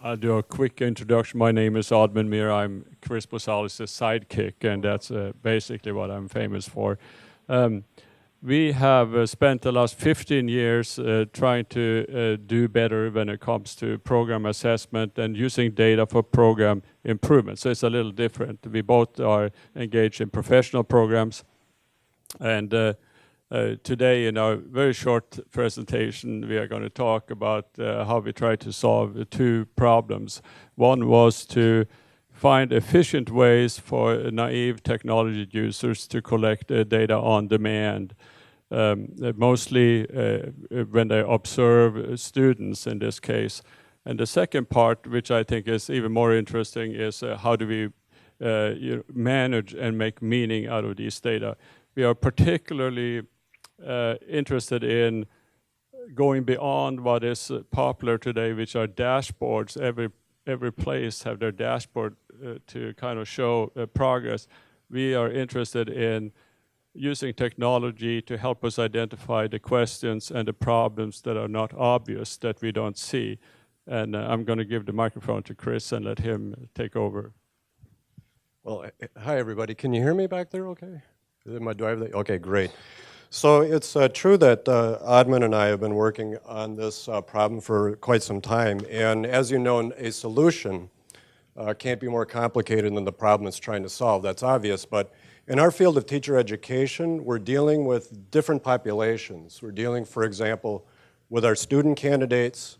I'll do a quick introduction. My name is Admin Mir. I'm Chris Boosalis' sidekick, and that's basically what I'm famous for. We have spent the last 15 years trying to do better when it comes to program assessment and using data for program improvement. So it's a little different. We both are engaged in professional programs. And today, in our very short presentation, we are going to talk about how we try to solve the two problems. One was to find efficient ways for naive technology users to collect data on demand, mostly when they observe students in this case. And the second part, which I think is even more interesting, is how do we manage and make meaning out of these data. We are particularly interested in going beyond what is popular today, which are dashboards. Every place have their dashboard to kind of show progress. We are interested in using technology to help us identify the questions and the problems that are not obvious, that we don't see. And I'm going to give the microphone to Chris and let him take over. Well, hi everybody. Can you hear me back there okay? Do I have the, okay, great. So it's true that Admin and I have been working on this problem for quite some time. And as you know, a solution can't be more complicated than the problem it's trying to solve. That's obvious. But in our field of teacher education, we're dealing with different populations. We're dealing, for example, with our student candidates,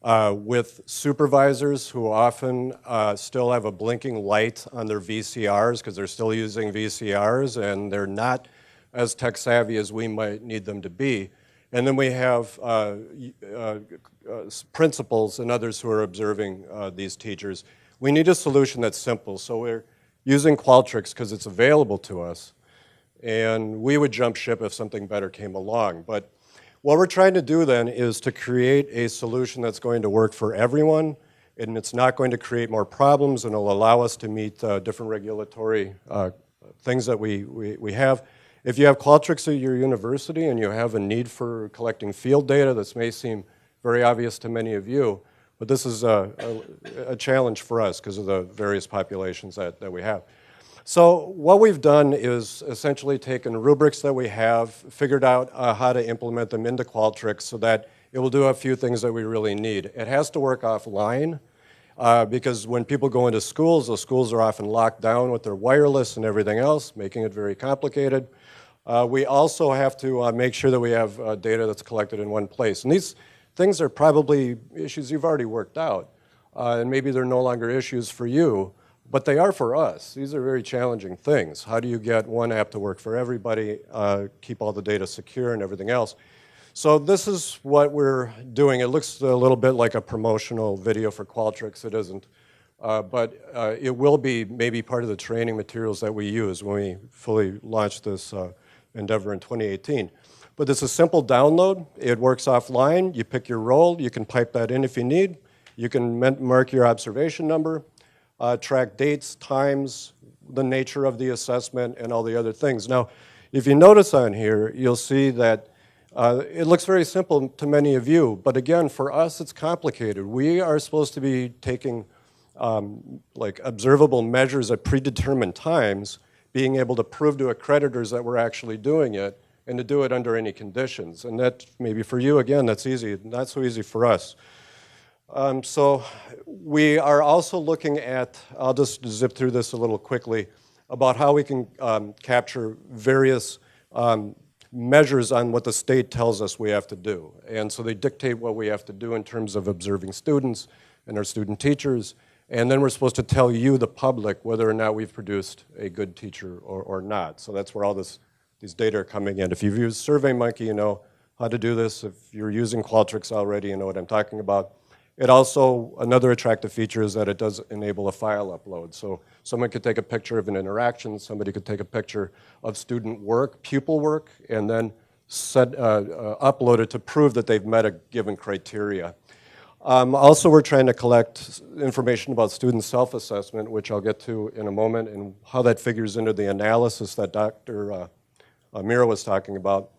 with supervisors who often still have a blinking light on their VCRs because they're still using VCRs and they're not as tech savvy as we might need them to be. And then we have principals and others who are observing these teachers. We need a solution that's simple. So we're using Qualtrics because it's available to us. And we would jump ship if something better came along. But what we're trying to do then is to create a solution that's going to work for everyone, and it's not going to create more problems, and it'll allow us to meet different regulatory things that we have. If you have Qualtrics at your university and you have a need for collecting field data, this may seem very obvious to many of you, but this is a challenge for us because of the various populations that we have. So what we've done is essentially taken rubrics that we have, figured out how to implement them into Qualtrics so that it will do a few things that we really need. It has to work offline because when people go into schools, those schools are often locked down with their wireless and everything else, making it very complicated. We also have to make sure that we have data that's collected in one place. And these things are probably issues you've already worked out. And maybe they're no longer issues for you, but they are for us. These are very challenging things. How do you get one app to work for everybody, keep all the data secure and everything else? So this is what we're doing. It looks a little bit like a promotional video for Qualtrics. It isn't. But it will be maybe part of the training materials that we use when we fully launch this endeavor in 2018. But it's a simple download. It works offline. You pick your role. You can pipe that in if you need. You can mark your observation number, track dates, times, the nature of the assessment, and all the other things. Now, if you notice on here, you'll see that it looks very simple to many of you. But again, for us, it's complicated. We are supposed to be taking like observable measures at predetermined times, being able to prove to accreditors that we're actually doing it, and to do it under any conditions. And that, maybe for you, again, that's easy. Not so easy for us. So we are also looking at, I'll just zip through this a little quickly, about how we can capture various measures on what the state tells us we have to do. And so they dictate what we have to do in terms of observing students and our student teachers. And then we're supposed to tell you, the public, whether or not we've produced a good teacher or not. So that's where all these data are coming in. If you've used SurveyMonkey, you know how to do this. If you're using Qualtrics already, you know what I'm talking about. It also, another attractive feature is that it does enable a file upload. So someone could take a picture of an interaction, somebody could take a picture of student work, pupil work, and then upload it to prove that they've met a given criteria. Also, we're trying to collect information about student self-assessment, which I'll get to in a moment, and how that figures into the analysis that Dr. Mira was talking about.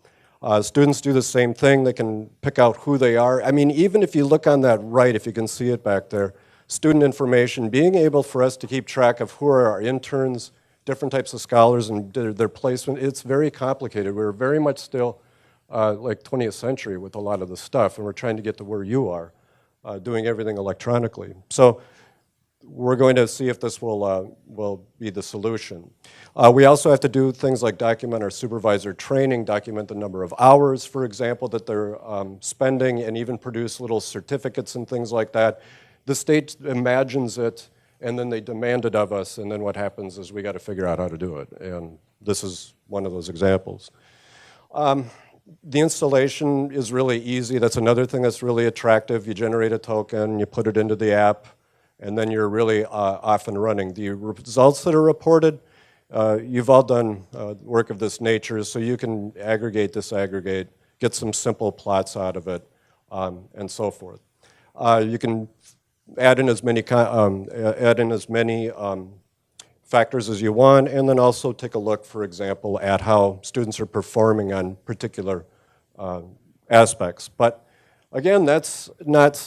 Students do the same thing. They can pick out who they are. I mean, even if you look on that right, if you can see it back there, student information, being able for us to keep track of who are our interns, different types of scholars and their placement, it's very complicated. We're very much still like 20th century with a lot of the stuff, and we're trying to get to where you are, doing everything electronically. So we're going to see if this will be the solution. We also have to do things like document our supervisor training, document the number of hours, for example, that they're spending, and even produce little certificates and things like that. The state imagines it, and then they demand it of us, and then what happens is we got to figure out how to do it, and this is one of those examples. The installation is really easy. That's another thing that's really attractive. You generate a token, you put it into the app, and then you're really off and running. The results that are reported, you've all done work of this nature, so you can aggregate, disaggregate, get some simple plots out of it, and so forth. You can add in as many factors as you want, and then also take a look, for example, at how students are performing on particular aspects. But again, that's not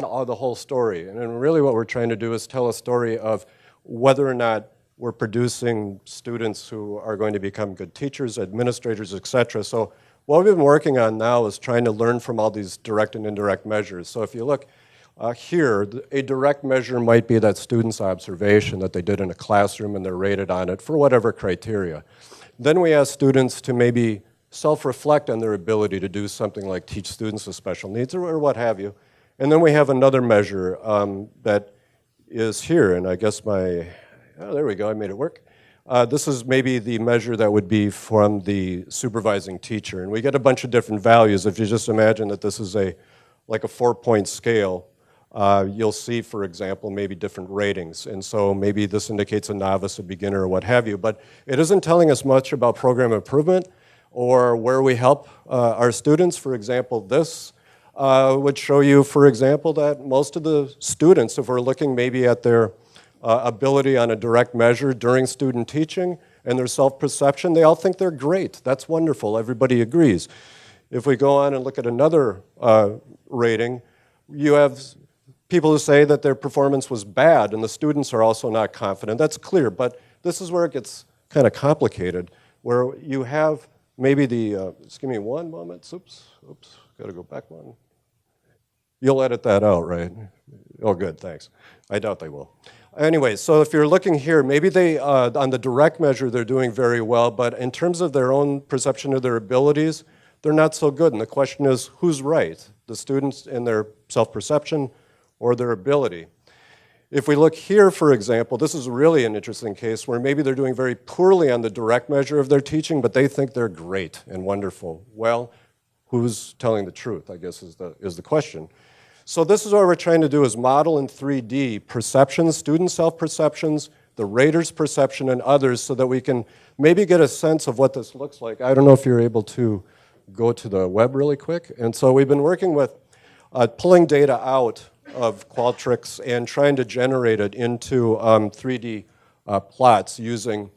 all the whole story. And really what we're trying to do is tell a story of whether or not we're producing students who are going to become good teachers, administrators, et cetera. So what we've been working on now is trying to learn from all these direct and indirect measures. So if you look here, a direct measure might be that student's observation that they did in a classroom and they're rated on it for whatever criteria. Then we ask students to maybe self-reflect on their ability to do something like teach students with special needs or what have you. And then we have another measure that is here, and I guess oh, there we go, I made it work. This is maybe the measure that would be from the supervising teacher, and we get a bunch of different values. If you just imagine that this is like a 4-point scale, you'll see, for example, maybe different ratings. And so maybe this indicates a novice, a beginner, or what have you. But it isn't telling us much about program improvement or where we help our students. For example, this would show you, for example, that most of the students, if we're looking maybe at their ability on a direct measure during student teaching and their self-perception, they all think they're great. That's wonderful. Everybody agrees. If we go on and look at another rating, you have people who say that their performance was bad and the students are also not confident. That's clear, but this is where it gets kind of complicated, where you have maybe just give me one moment. Oops, got to go back one. You'll edit that out, right? Oh, good, thanks. I doubt they will. Anyway, so if you're looking here, maybe they, on the direct measure, they're doing very well, but in terms of their own perception of their abilities, they're not so good. And the question is, who's right? The students in their self-perception or their ability? If we look here, for example, this is really an interesting case where maybe they're doing very poorly on the direct measure of their teaching, but they think they're great and wonderful. Well, who's telling the truth, I guess, is the question. So this is what we're trying to do, is model in 3D perceptions, student self-perceptions, the rater's perception, and others, so that we can maybe get a sense of what this looks like. I don't know if you're able to go to the web really quick. And so we've been working with pulling data out of Qualtrics and trying to generate it into 3D plots using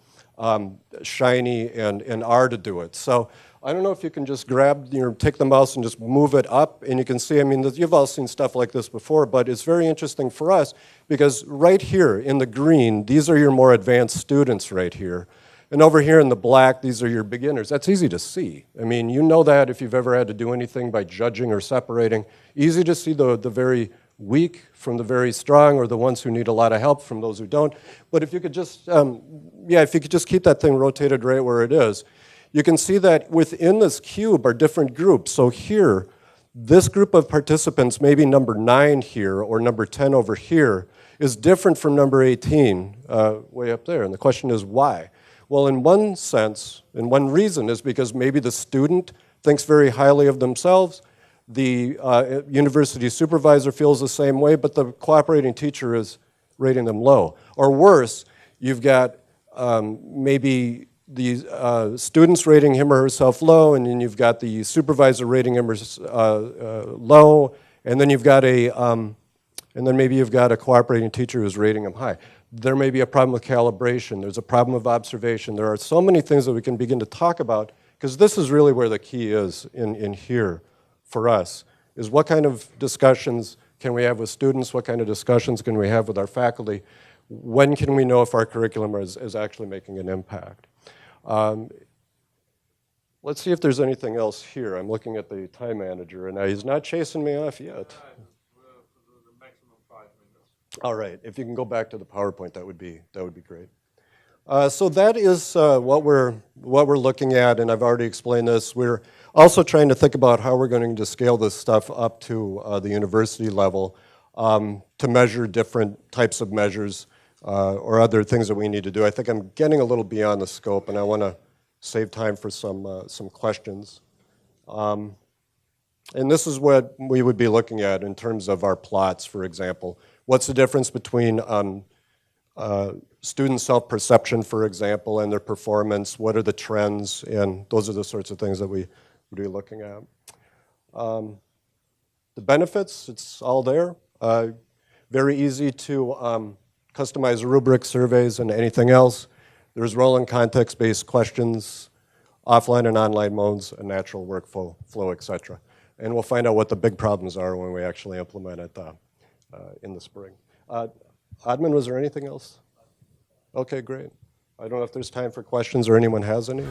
Shiny and R to do it. So I don't know if you can just take the mouse and just move it up, and you can see, I mean, you've all seen stuff like this before, but it's very interesting for us because right here in the green, these are your more advanced students right here. And over here in the black, these are your beginners. That's easy to see. I mean, you know that if you've ever had to do anything by judging or separating. Easy to see the very weak from the very strong, or the ones who need a lot of help from those who don't. But if you could just, if you could just keep that thing rotated right where it is, you can see that within this cube are different groups. So here, this group of participants, maybe number 9 here or number 10 over here, is different from number 18 way up there. And the question is why? Well, in one sense, and one reason is because maybe the student thinks very highly of themselves, the university supervisor feels the same way, but the cooperating teacher is rating them low. Or worse, you've got maybe the students rating him or herself low, and then you've got the supervisor rating him or low, and then you've got and then maybe you've got a cooperating teacher who's rating him high. There may be a problem with calibration. There's a problem of observation. There are so many things that we can begin to talk about, because this is really where the key is in here for us, is what kind of discussions can we have with students? What kind of discussions can we have with our faculty? When can we know if our curriculum is actually making an impact? Let's see if there's anything else here. I'm looking at the time manager, and he's not chasing me off yet. All right, if you can go back to the PowerPoint, that would be great. So that is what we're looking at, and I've already explained this. We're also trying to think about how we're going to scale this stuff up to the university level to measure different types of measures or other things that we need to do. I think I'm getting a little beyond the scope, and I want to save time for some questions. And this is what we would be looking at in terms of our plots, for example. What's the difference between student self-perception, for example, and their performance? What are the trends? And those are the sorts of things that we would be looking at. The benefits, it's all there. Very easy to customize rubric surveys and anything else. There's role and context-based questions, offline and online modes, a natural workflow, et cetera. And we'll find out what the big problems are when we actually implement it in the spring. Admin, was there anything else? Okay, great. I don't know if there's time for questions or anyone has any.